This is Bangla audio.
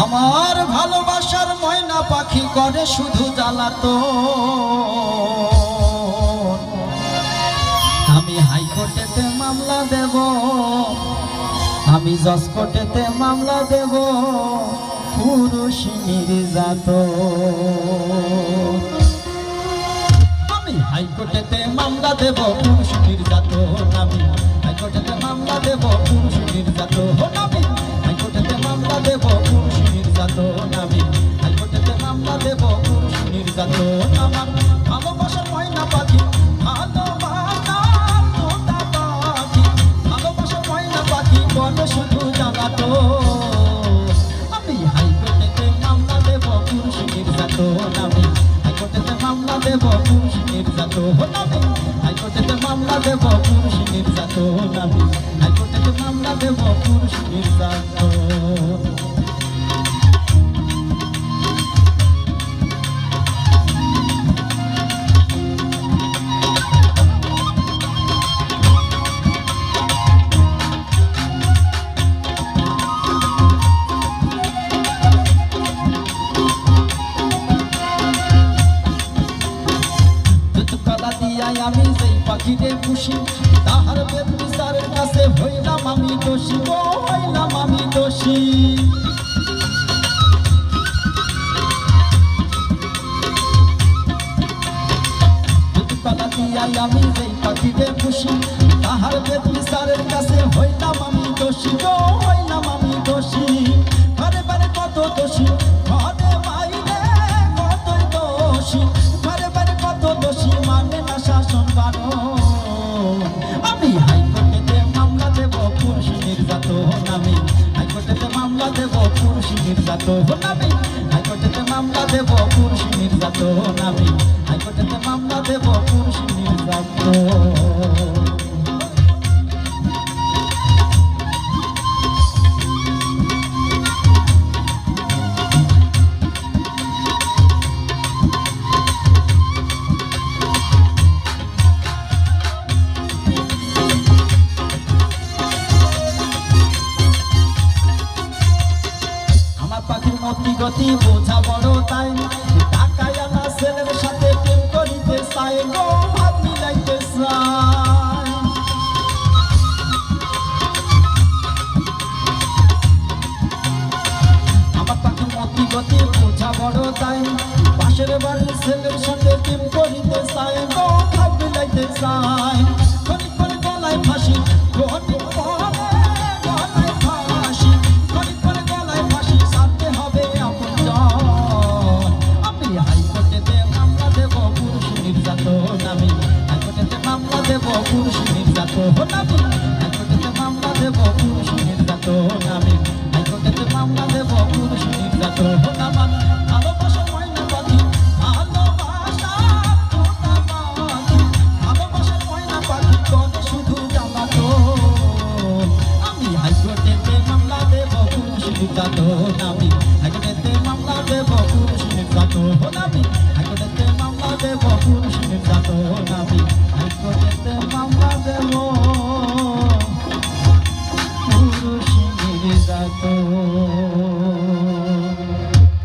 আমার ভালোবাসার ময়না পাখি করে শুধু জ্বালাতন। আমি হাইকোর্টেতে মামলা দেব, আমি জজ কোর্টেতে মামলা দেব পুরুষ নির্যাতন। আমি হাইকোর্টেতে মামলা দেব পুরুষ নির্যাতন। আমি হাইকোর্টেতে মামলা দেব পুরুষ নির্যাতন। আমি হাইকোর্টেতে মামলা দেব পুরুষ নির্যাতন। আমি হাইকোর্টেতে মামলা দেব পুরুষ নির্যাতন। আমার ভালোবাসার ময়না পাখি, ভালোবাসার তোতা পাখি, ভালোবাসার ময়না পাখি বলে শুধু জ্বালাতন। আমি হাইকোর্টেতে মামলা দেব পুরুষ নির্যাতন। আমি হাইকোর্টেতে মামলা দেব পুরুষ নির্যাতন। আমি হাইকোর্টেতে মামলা দেব পুরুষ নির্যাতন। আমি হাইকোর্টেতে মামলা দেব পুরুষ নির্যাতন। আমি যেই পাখিরে খুশি তাহার বিচারের কাছে হইলাম আমি দোষী, গো হইলাম আমি দোষী। আমি যেই পাখিরে খুশি তাহার বিচারের কাছে হইলাম আমি দোষী, গো হইলাম আমি দোষী। বারে বারে কত দোষী, ঘরে বাইরে কতই দোষী, বারে বারে কত দোষী মানে না শাসন বারণ। আমি হাইকোর্টেতে মামলা দেব পুরুষ নির্যাতন। আমি হাইকোর্টেতে মামলা দেব পুরুষ নির্যাতন। আমি হাইকোর্টেতে মামলা দেব পুরুষ নির্যাতন। আমি হাইকোর্টেতে মামলা দেব পুরুষ নির্যাতন। গতি বোঝা বড় তাই টাকায় আনা ছেলের সাথে প্রেম করিতে চায়, গো ভাব মিলাইতে চায়। আমার পাখির মতি গতি বোঝা বড় তাই পাশের বাড়ির ছেলের সাথে প্রেম করিতে চায়, গো ভাব মিলাইতে চায়। খনি খনি গলায় ফাঁসি, খনি গলায় ফাঁসি, খনি খনি গলায় ফাঁসি সারতে হবে আপন জন। আমি হাইকোর্টেতে মামলা দেব পুরুষ নির্যাতন। আমি হাইকোর্টেতে মামলা দেব পুরুষ নির্যাতন। আমি হাইকোর্টেতে মামলা দেব পুরুষ নির্যাতন। আমি হাইকোর্টেতে মামলা দেব পুরুষ নির্যাতন। আমার ভালোবাসার ময়না পাখি, ভালোবাসার তোতা পাখি, ভালোবাসার ময়না পাখি করে শুধু জ্বালাতন। আমি হাইকোর্টেতে মামলা দেব পুরুষ নির্যাতন। আমি হাইকোর্টেতে মামলা দেব পুরুষ নির্যাতন। আমি হাইকোর্টেতে মামলা দেব পুরুষ নির্যাতন। আমি